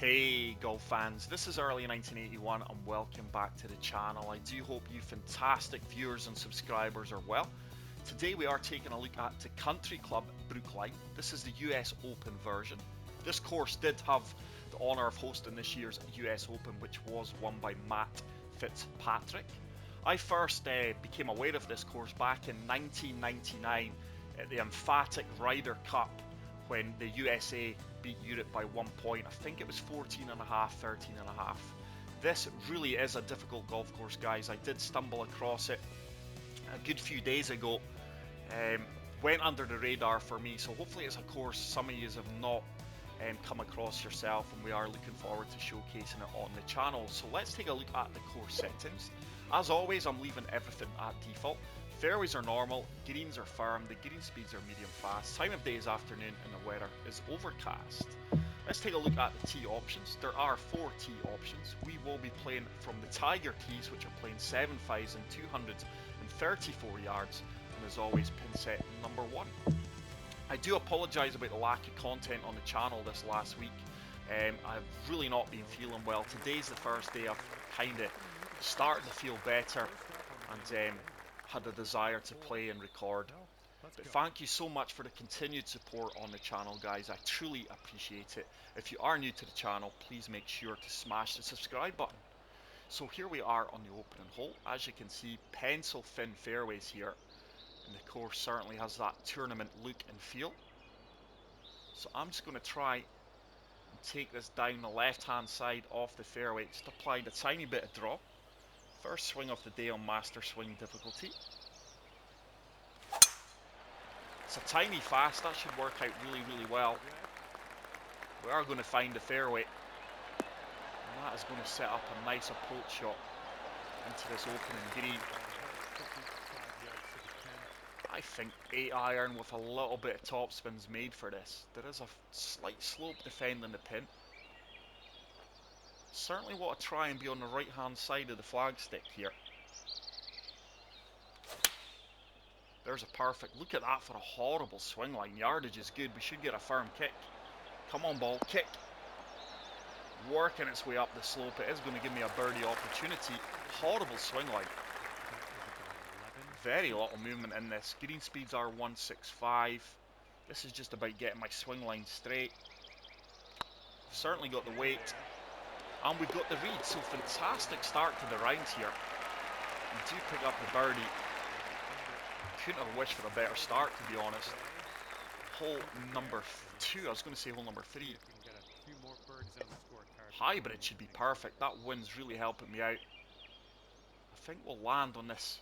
Hey golf fans, this is early 1981 and welcome back to the channel. I do hope you fantastic viewers and subscribers are well. Today we are taking a look at the Country Club Brookline. This is the US Open version. This course did have the honour of hosting this year's US Open, which was won by Matt Fitzpatrick. I first became aware of this course back in 1999 at the emphatic Ryder Cup when the USA beat Europe by 1 point. I think it was 14.5, 13.5. This really is a difficult golf course, guys. I did stumble across it a good few days ago. Went under the radar for me, so hopefully it's a course some of you have not come across yourself, and we are looking forward to showcasing it on the channel. So let's take a look at the course settings. As always, I'm leaving everything at default. Fairways are normal, greens are firm, the green speeds are medium fast, time of day is afternoon, and the weather is overcast. Let's take a look at the tee options. There are 4 tee options. We will be playing from the Tiger tees, which are playing 7,234 yards, and as always, pin set number 1. I do apologise about the lack of content on the channel this last week. I've really not been feeling well. Today's the first day I've kind of started to feel better and had a desire to play and record. But thank you so much for the continued support on the channel, guys. I truly appreciate it. If you are new to the channel, please make sure to smash the subscribe button. So here we are on the opening hole. As you can see, pencil thin fairways here, and the course certainly has that tournament look and feel. So I'm just going to try and take this down the left hand side off the fairway, just applying a tiny bit of draw. First swing of the day on master swing difficulty. It's a tiny fast, that should work out really well. We are going to find the fairway, and that is going to set up a nice approach shot into this opening green. I think 8 iron with a little bit of topspin's made for this. There is a slight slope defending the pin. Certainly want to try and be on the right hand side of the flagstick here. There's a perfect, look at that for a horrible swing line. Yardage is good, we should get a firm kick. Come on ball, kick. Working its way up the slope, it is going to give me a birdie opportunity. Horrible swing line. Very little movement in this. Green speeds are 165. This is just about getting my swing line straight. Certainly got the weight. And we've got the read, so fantastic start to the round here. We do pick up the birdie. Couldn't have wished for a better start, to be honest. Hole number 2, I was going to say hole number 3. High, but it should be perfect. That wind's really helping me out. I think we'll land on this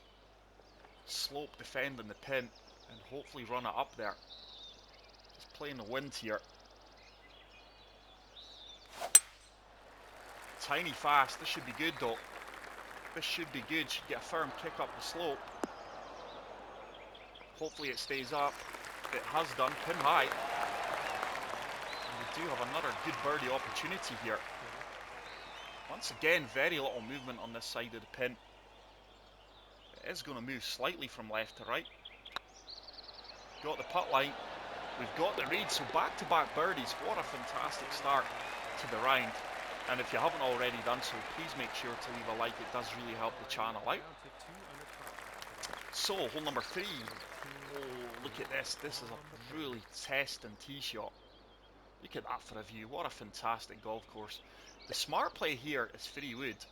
slope defending the pin and hopefully run it up there. Just playing the wind here. Tiny fast, this should be good though. This should be good, should get a firm kick up the slope. Hopefully it stays up. It has done, pin high. And we do have another good birdie opportunity here. Once again, very little movement on this side of the pin. It is going to move slightly from left to right. Got the putt line. We've got the read, so back-to-back birdies. What a fantastic start to the round. And if you haven't already done so, please make sure to leave a like. It does really help the channel out. So, hole number 3. Oh, look at this. This is a really testing tee shot. Look at that for a view. What a fantastic golf course. The smart play here is free wood.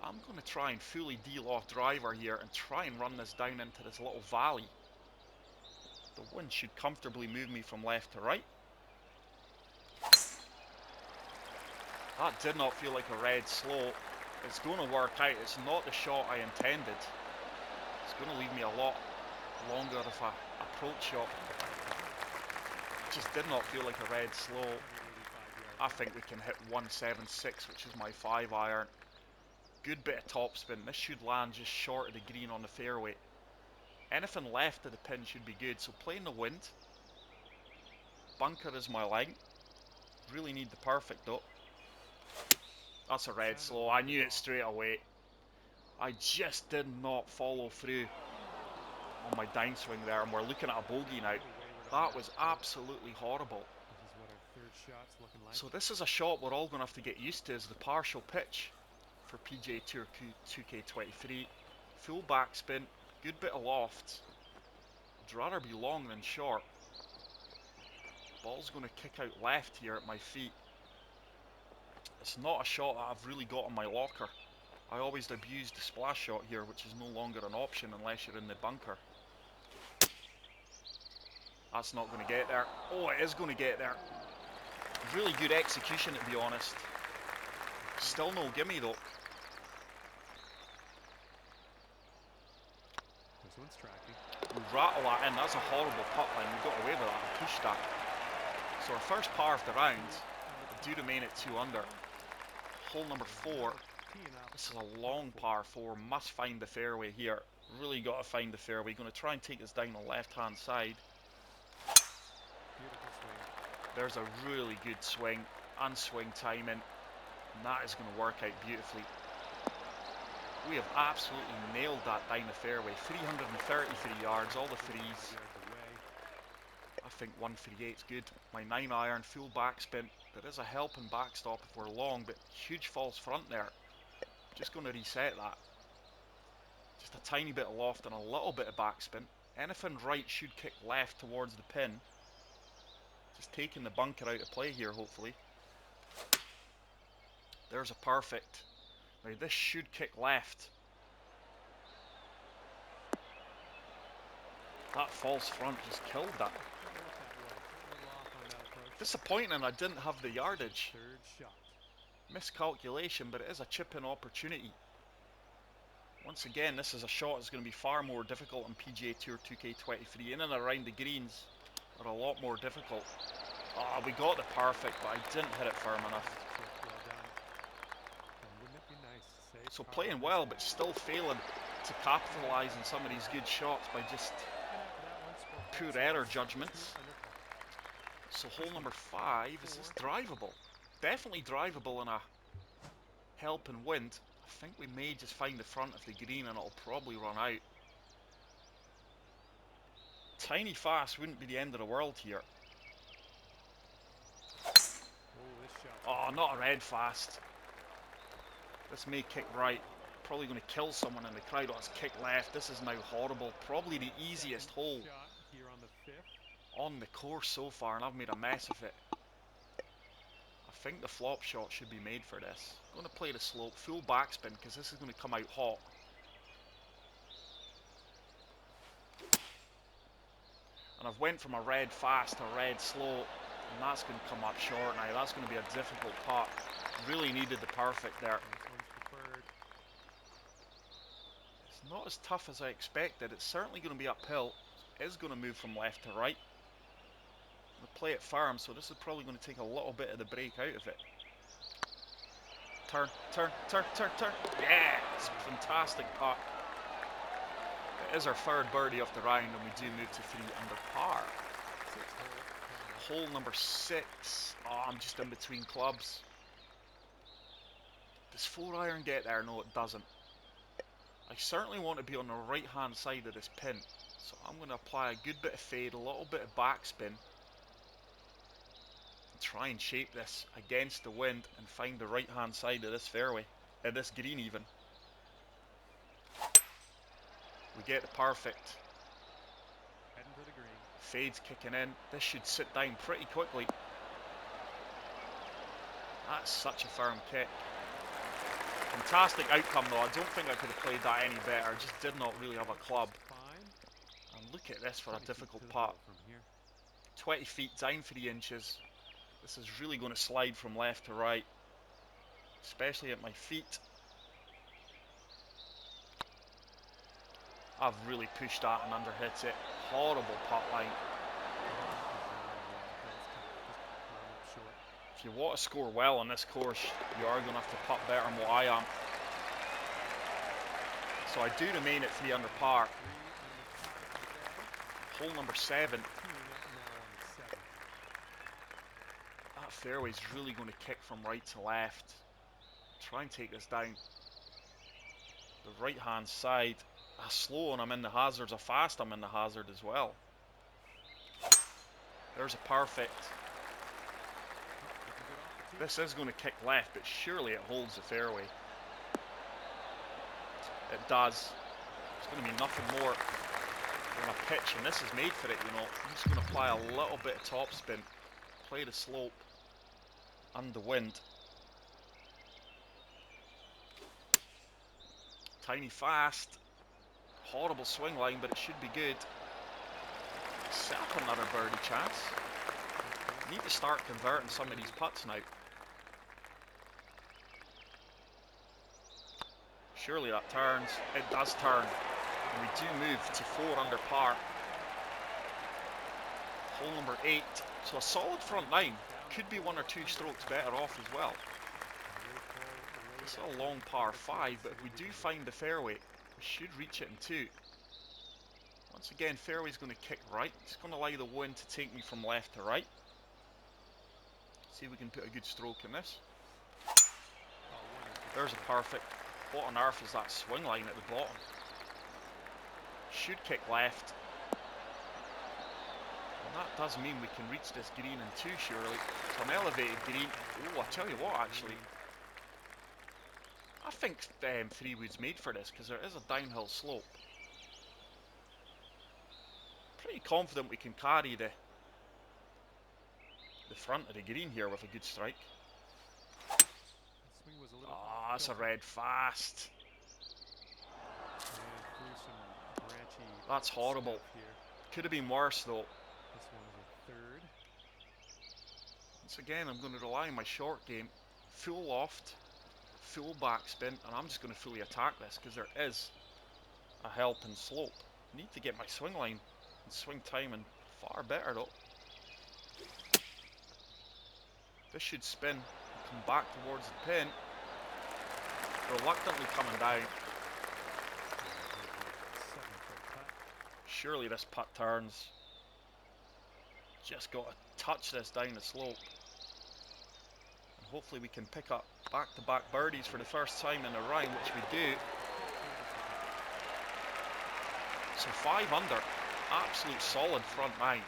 I'm going to try and fully deal off driver here and try and run this down into this little valley. The wind should comfortably move me from left to right. That did not feel like a red slow. It's going to work out. It's not the shot I intended. It's going to leave me a lot longer of an approach shot. It just did not feel like a red slow. I think we can hit 176, which is my 5 iron. Good bit of topspin. This should land just short of the green on the fairway. Anything left of the pin should be good. So playing the wind. Bunker is my line. Really need the perfect though. That's a red slow. I knew it straight away. I just did not follow through on my downswing there, and we're looking at a bogey now. That was absolutely horrible. So this is a shot we're all going to have to get used to, is the partial pitch for PGA Tour 2K23. Full backspin, good bit of loft. I'd rather be long than short. Ball's going to kick out left here at my feet. It's not a shot that I've really got in my locker. I always abuse the splash shot here, which is no longer an option unless you're in the bunker. That's not going to get there. Oh, it is going to get there. Really good execution, to be honest. Still no gimme though. This one's tracking. We rattle that in. That's a horrible putt line. We got away with that and pushed that. So our first par of the round. We do remain at 2 under. Hole number 4. This is a long par 4. Must find the fairway here. Really got to find the fairway. Going to try and take this down the left-hand side. There's a really good swing and swing timing, and that is going to work out beautifully. We have absolutely nailed that down the fairway. 333 yards, all the threes. I think 138 is good. My 9-iron, full backspin. There is a helping backstop if we're long, but huge false front there. Just going to reset that. Just a tiny bit of loft and a little bit of backspin. Anything right should kick left towards the pin. Just taking the bunker out of play here, hopefully. There's a perfect. Now this should kick left. That false front just killed that. Disappointing I didn't have the yardage. Miscalculation, but it is a chip-in opportunity. Once again, this is a shot that's going to be far more difficult on PGA Tour 2K23. In and around the greens are a lot more difficult. Ah, we got the perfect, but I didn't hit it firm enough. So playing well, but still failing to capitalise on some of these good shots by just poor error judgments. So hole number 5, is this drivable? Definitely drivable in a helping wind. I think we may just find the front of the green and it'll probably run out. Tiny fast wouldn't be the end of the world here. Oh, not a red fast. This may kick right. Probably going to kill someone in the crowd. Oh, it's kick left. This is now horrible. Probably the easiest hole on the course so far, and I've made a mess of it. I think the flop shot should be made for this. I'm going to play the slope, full backspin, because this is going to come out hot. And I've went from a red fast to a red slow, and that's going to come up short now. That's going to be a difficult putt. Really needed the perfect there. It's not as tough as I expected. It's certainly going to be uphill. It is going to move from left to right. I'm going to play it firm, so this is probably going to take a little bit of the break out of it. Turn, turn, turn, turn, turn. Yeah, it's a fantastic putt. It is our 3rd birdie of the round, and we do move to 3 under par. Hole number 6. Oh, I'm just in between clubs. Does 4-iron get there? No, it doesn't. I certainly want to be on the right hand side of this pin, so I'm going to apply a good bit of fade, a little bit of backspin, and try and shape this against the wind and find the right hand side of this fairway, this green even. We get the perfect. Fade's kicking in. This should sit down pretty quickly. That's such a firm kick. Fantastic outcome though. I don't think I could have played that any better. I just did not really have a club. And look at this for a difficult putt. 20 feet down 3 inches. This is really going to slide from left to right, especially at my feet. I've really pushed that and underhit it. Horrible putt line. If you want to score well on this course, you are going to have to putt better than what I am. So I do remain at 3 under par. Hole number 7. That fairway's really going to kick from right to left. Try and take this down the right hand side. A slow and I'm in the hazards, a fast I'm in the hazard as well. There's a perfect. This is going to kick left, but surely it holds the fairway. It does. It's going to be nothing more than a pitch, and this is made for it, you know. I'm just going to apply a little bit of topspin, play the slope and the wind. Tiny fast, horrible swing line, but it should be good. Set up another birdie chance. Need to start converting some of these putts now. Surely that turns. It does turn. And we do move to 4 under par. Hole number 8. So a solid front 9. Could be 1 or 2 strokes better off as well. It's a long par 5, but if we do find the fairway, we should reach it in 2. Once again, fairway's going to kick right. It's going to allow the wind to take me from left to right. See if we can put a good stroke in this. There's a perfect. What on earth is that swing line at the bottom? Should kick left. And that does mean we can reach this green in 2 surely. It's an elevated green. Oh, I tell you what, actually. I think 3 wood's made for this because there is a downhill slope. Pretty confident we can carry the front of the green here with a good strike. Ah, that's a red fast. That's horrible. Could have been worse though. Once again, I'm going to rely on my short game. Full loft, full backspin, and I'm just going to fully attack this because there is a helping slope. Need to get my swing line and swing timing far better though. This should spin and come back towards the pin. Reluctantly coming down. Surely this putt turns. Just got to touch this down the slope. And hopefully we can pick up back-to-back birdies for the first time in a round, which we do. So 5 under. Absolute solid front 9.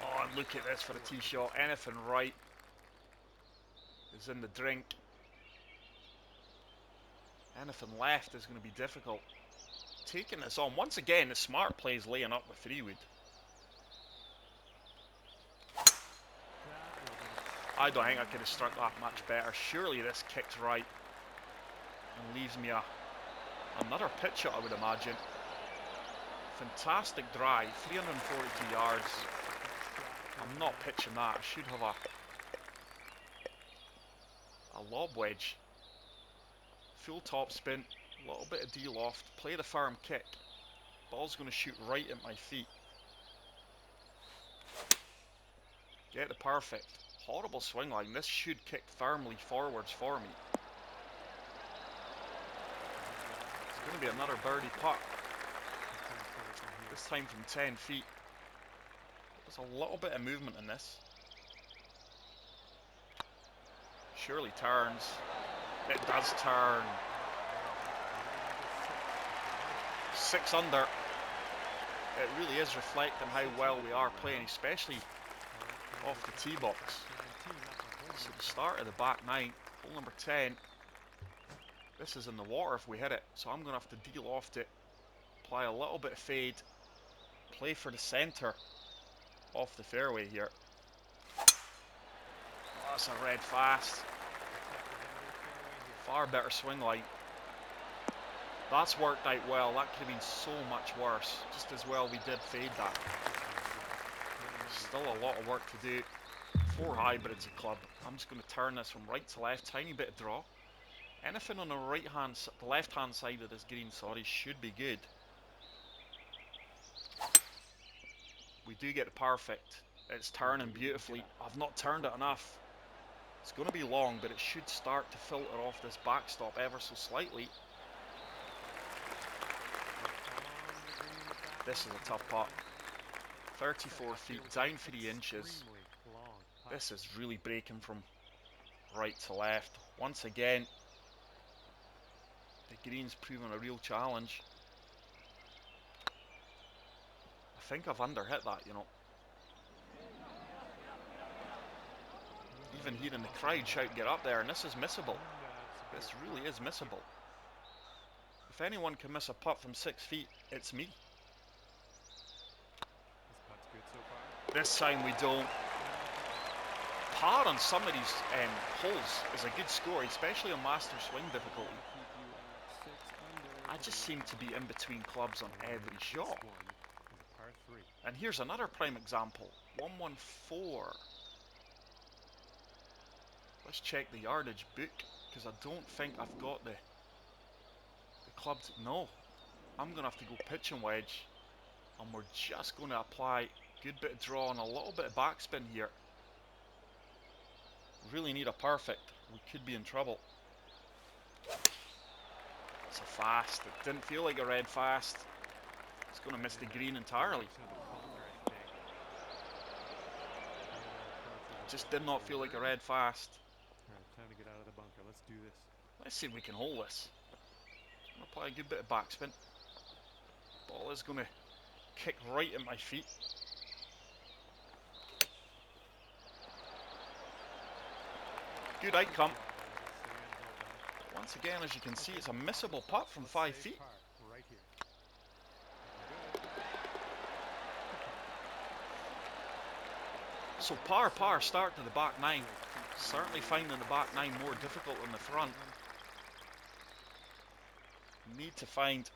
Oh, and look at this for a tee shot. Anything right is in the drink. Anything left is going to be difficult. Taking this on. Once again, the smart play is laying up with 3 wood. I don't think I could have struck that much better. Surely this kicks right and leaves me another pitch shot, I would imagine. Fantastic drive, 342 yards. I'm not pitching that. I should have a lob wedge. Full top spin, a little bit of D-loft, play the firm kick. Ball's going to shoot right at my feet. Get the perfect. Horrible swing line. This should kick firmly forwards for me. It's going to be another birdie putt. This time from 10 feet. There's a little bit of movement in this. Surely turns. It does turn. 6 under. It really is reflecting how well we are playing, especially off the tee box. So the start of the back 9, hole number 10. This is in the water if we hit it, so I'm going to have to de-loft it, apply a little bit of fade, play for the centre off the fairway here. Oh, that's a red fast. Far better swing line. That's worked out well. That could have been so much worse. Just as well we did fade that. Still a lot of work to do. 4 hybrids a club. I'm just going to turn this from right to left. Tiny bit of draw. Anything on the left hand side of this green, sorry, should be good. We do get the perfect. It's turning beautifully. I've not turned it enough. It's going to be long, but it should start to filter off this backstop ever so slightly. This is a tough putt. 34 feet, down 3 inches. This is really breaking from right to left. Once again, the green's proven a real challenge. I think I've underhit that, you know. even hearing the crowd shout get up there, and this is missable. This really is missable. If anyone can miss a putt from 6 feet, it's me. This time we don't. Par on some of these holes is a good score, especially on master swing difficulty. I just seem to be in between clubs on every shot. And here's another prime example. 114. Let's check the yardage book, because I don't think I've got the clubs. No, I'm going to have to go pitch and wedge. And we're just going to apply a good bit of draw and a little bit of backspin here. Really need a perfect. We could be in trouble. It's a fast. It didn't feel like a red fast. It's going to miss the green entirely. Just did not feel like a red fast. Time to get out of the bunker. Let's do this. Let's see if we can hold this. I'm going to apply a good bit of backspin. Ball is going to kick right at my feet. Good outcome. Once again, as you can see, it's a missable putt from 5 feet. So par start to the back nine. Certainly finding the back nine more difficult than the front. Need to find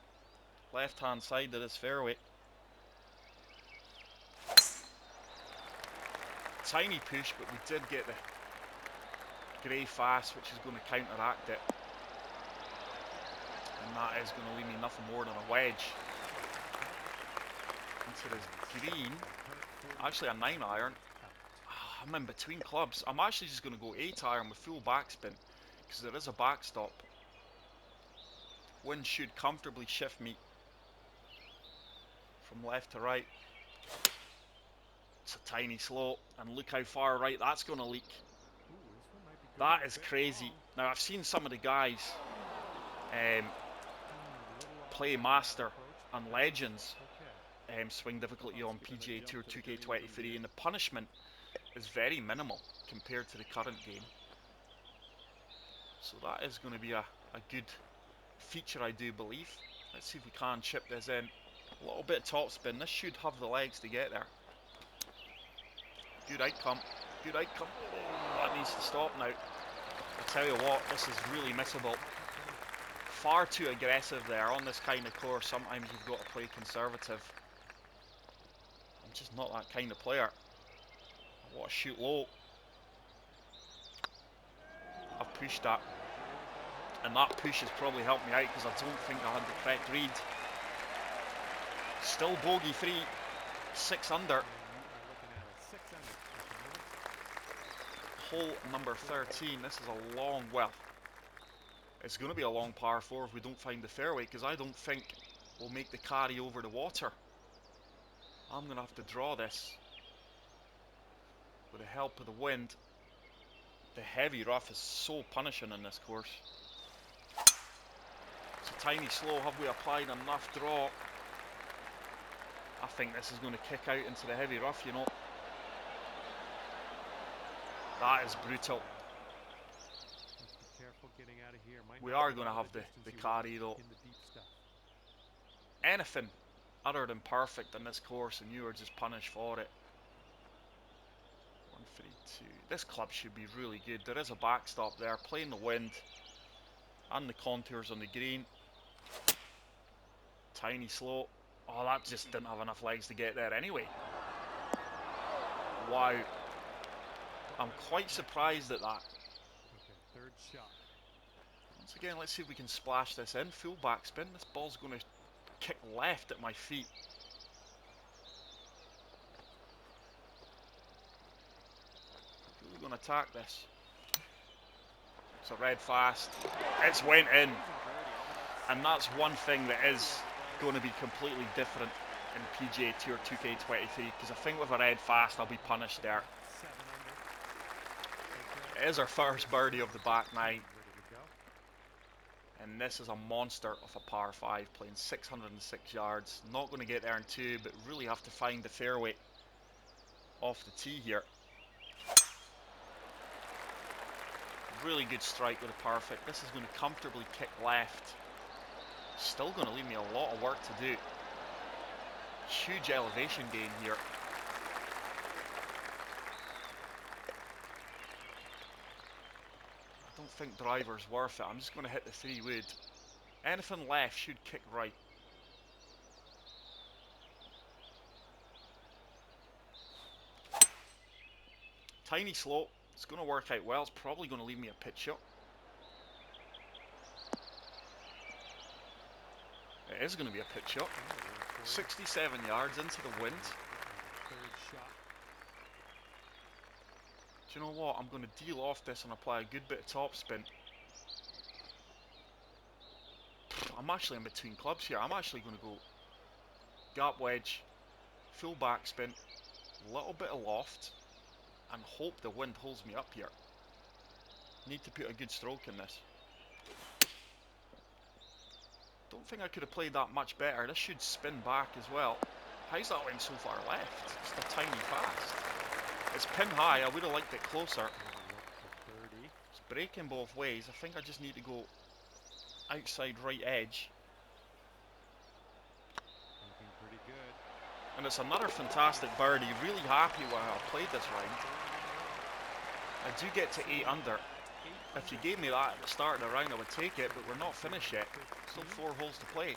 left hand side of this fairway. Tiny push, but we did get the grey fast, which is going to counteract it. And that is going to leave me nothing more than a wedge into this green. Actually a 9-iron. I'm in between clubs. I'm actually just going to go 8-iron with full backspin, because there is a backstop. Wind should comfortably shift me from left to right. It's a tiny slope, and look how far right that's going to leak. That is crazy. Now, I've seen some of the guys play Master and Legends swing difficulty on PGA Tour 2K23, and the punishment is very minimal compared to the current game. So that is going to be a good feature, I do believe. Let's see if we can chip this in. A little bit of topspin. This should have the legs to get there. Good outcome. Good outcome. Oh, that needs to stop now. I tell you what, this is really missable. Far too aggressive there on this kind of course. Sometimes you've got to play conservative. I'm just not that kind of player. I want to shoot low. I've pushed that. And that push has probably helped me out, because I don't think I had the correct read. Still bogey free. 6 under. Hole number 13. This is a long, well, it's going to be a long par 4 if we don't find the fairway, because I don't think we'll make the carry over the water. I'm going to have to draw this with the help of the wind. The heavy rough is so punishing in this course. It's a tiny slow. Have we applied enough draw? I think this is going to kick out into the heavy rough, you know. That is brutal. We are going to have the carry though. Anything other than perfect in this course and you are just punished for it. 132. This club should be really good. There is a backstop there, playing the wind and the contours on the green. Tiny slope. Oh, that just didn't have enough legs to get there anyway. Wow. I'm quite surprised at that. Okay, third shot. Once again, let's see if we can splash this in. Full backspin. This ball's going to kick left at my feet. Who's going to attack this? It's a red fast. It's went in. And that's one thing that is going to be completely different in PGA Tour 2K23, because I think with a red fast I'll be punished there. It is our first birdie of the back nine. And this is a monster of a par 5, playing 606 yards. Not going to get there in 2, but really have to find the fairway off the tee here. Really good strike with a perfect. This is going to comfortably kick left. Still going to leave me a lot of work to do. Huge elevation gain here. I don't think driver's worth it. I'm just going to hit the 3-wood. Anything left should kick right. Tiny slope. It's going to work out well. It's probably going to leave me a pitch shot. It is going to be a pitch shot. 67 yards into the wind. Third shot. Do you know what? I'm going to deal off this and apply a good bit of topspin. I'm actually in between clubs here. I'm actually going to go gap wedge, full backspin, little bit of loft, and hope the wind holds me up here. Need to put a good stroke in this. Don't think I could have played that much better. This should spin back as well. How's that went so far left? Just a tiny fast. It's pin high. I would have liked it closer. It's breaking both ways. I think I just need to go outside right edge. Looking pretty good. And it's another fantastic birdie. Really happy with how I played this round. I do get to 8 under. If you gave me that at the start of the round, I would take it, but we're not finished yet. Still 4 holes to play.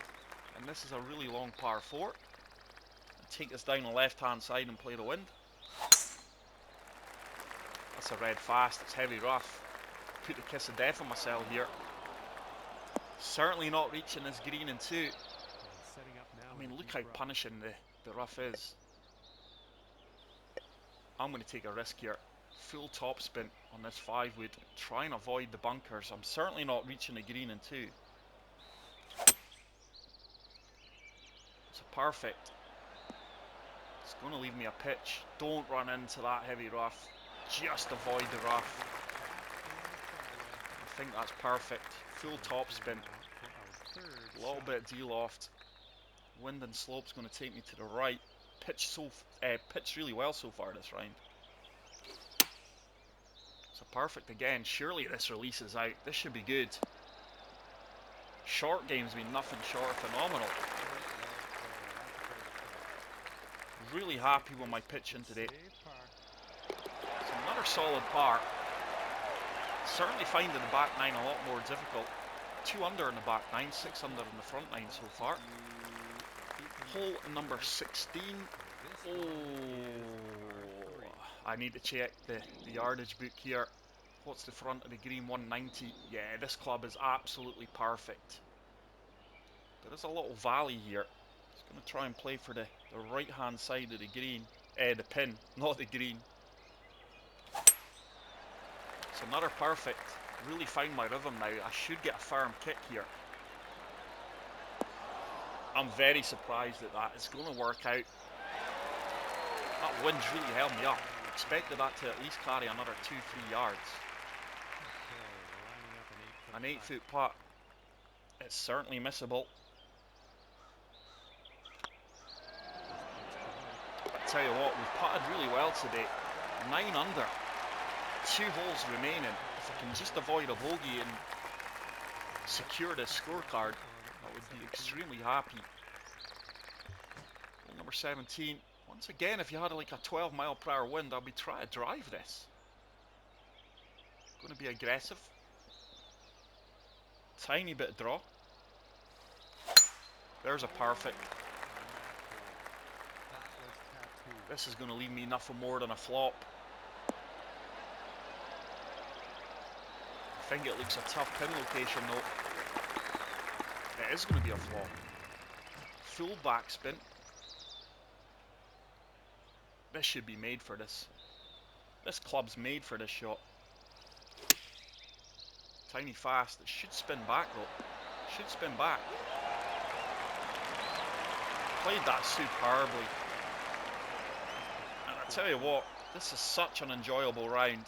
And this is a really long par 4. I take this down the left-hand side and play the wind. That's a red fast. It's heavy rough. Put the kiss of death on myself here. Certainly not reaching this green in 2. Setting up now. I mean, look how punishing the rough is. I'm going to take a risk here. Full top spin on this 5-wood. Try and avoid the bunkers. I'm certainly not reaching the green in 2. It's a perfect. It's going to leave me a pitch. Don't run into that heavy rough. Just avoid the rough. I think that's perfect. Full top spin. A little bit of de-loft. Wind and slope's going to take me to the right. Pitched really well so far this round. It's a perfect again. Surely this releases out. This should be good. Short game's been nothing short of phenomenal. Really happy with my pitching today. It's another solid par. Certainly finding the back 9 a lot more difficult. 2 under in the back 9, 6 under in the front 9 so far. Hole number 16. Oh, I need to check the yardage book here. What's the front of the green? 190. Yeah, this club is absolutely perfect. There is a little valley here. Just going to try and play for the right hand side of the green. The pin, not the green. It's another perfect. Really found my rhythm now. I should get a firm kick here. I'm very surprised at that. It's going to work out. That wind's really held me up. Expected that to at least carry another 2-3 yards. An 8-foot putt. It's certainly missable. I tell you what, we've putted really well today. 9 under. 2 holes remaining. If I can just avoid a bogey and secure this scorecard, I would be extremely happy. Hole number 17. Once again, if you had like a 12-mile-per-hour wind, I'll be trying to drive this. Going to be aggressive. Tiny bit of draw. There's a perfect. This is going to leave me nothing more than a flop. I think it looks a tough pin location though. It is going to be a flop. Full backspin. This should be made for this. This club's made for this shot. Tiny fast. It should spin back though. Should spin back. Played that superbly. And I tell you what, this is such an enjoyable round.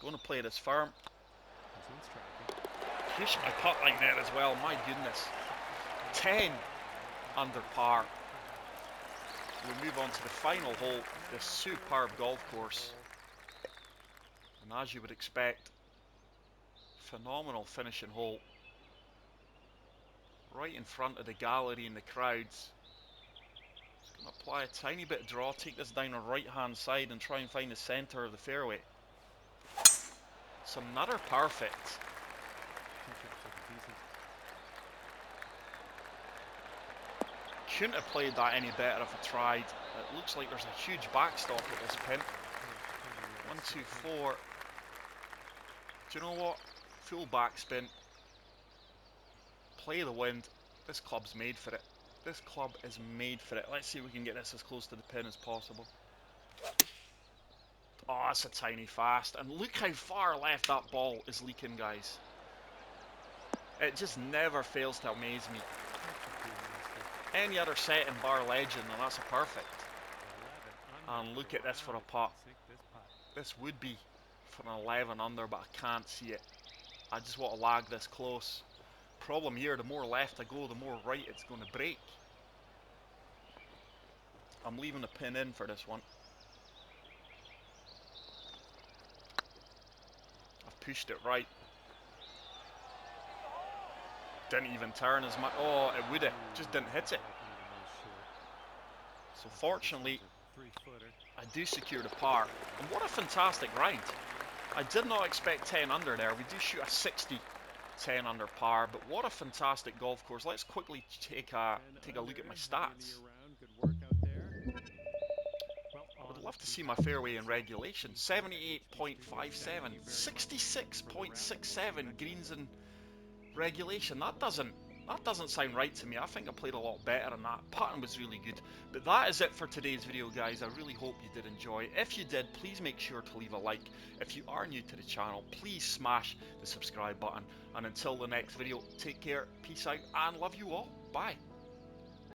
Going to play this firm. Push my putt like that as well. My goodness. 10 under par. We move on to the final hole, this superb golf course. And as you would expect, phenomenal finishing hole. Right in front of the gallery and the crowds. Just going to apply a tiny bit of draw, take this down the right hand side and try and find the centre of the fairway. It's another perfect. Couldn't have played that any better if I tried. It looks like there's a huge backstop at this pin. 1, 2, 4. Do you know what? Full backspin. Play the wind. This club's made for it. This club is made for it. Let's see if we can get this as close to the pin as possible. Oh, that's a tiny fast. And look how far left that ball is leaking, guys. It just never fails to amaze me. Any other set in bar legend, and that's a perfect. And look at this for a putt. This would be for an 11 under, but I can't see it. I just want to lag this close. Problem here, the more left I go, the more right it's going to break. I'm leaving the pin in for this one. I've pushed it right. Didn't even turn as much. Oh, it would have. Just didn't hit it. So fortunately, I do secure the par. And what a fantastic round. I did not expect 10 under there. We do shoot a 60 10 under par, but what a fantastic golf course. Let's quickly take a look at my stats. I would love to see my fairway in regulation. 78.57, 66.67 greens in regulation. That doesn't sound right to me. I think I played a lot better than that. Putting was really good. But that is it for today's video, guys. I really hope you did enjoy. If you did, please make sure to leave a like. If you are new to the channel, please smash the subscribe button. And until the next video, take care, peace out, and love you all. Bye.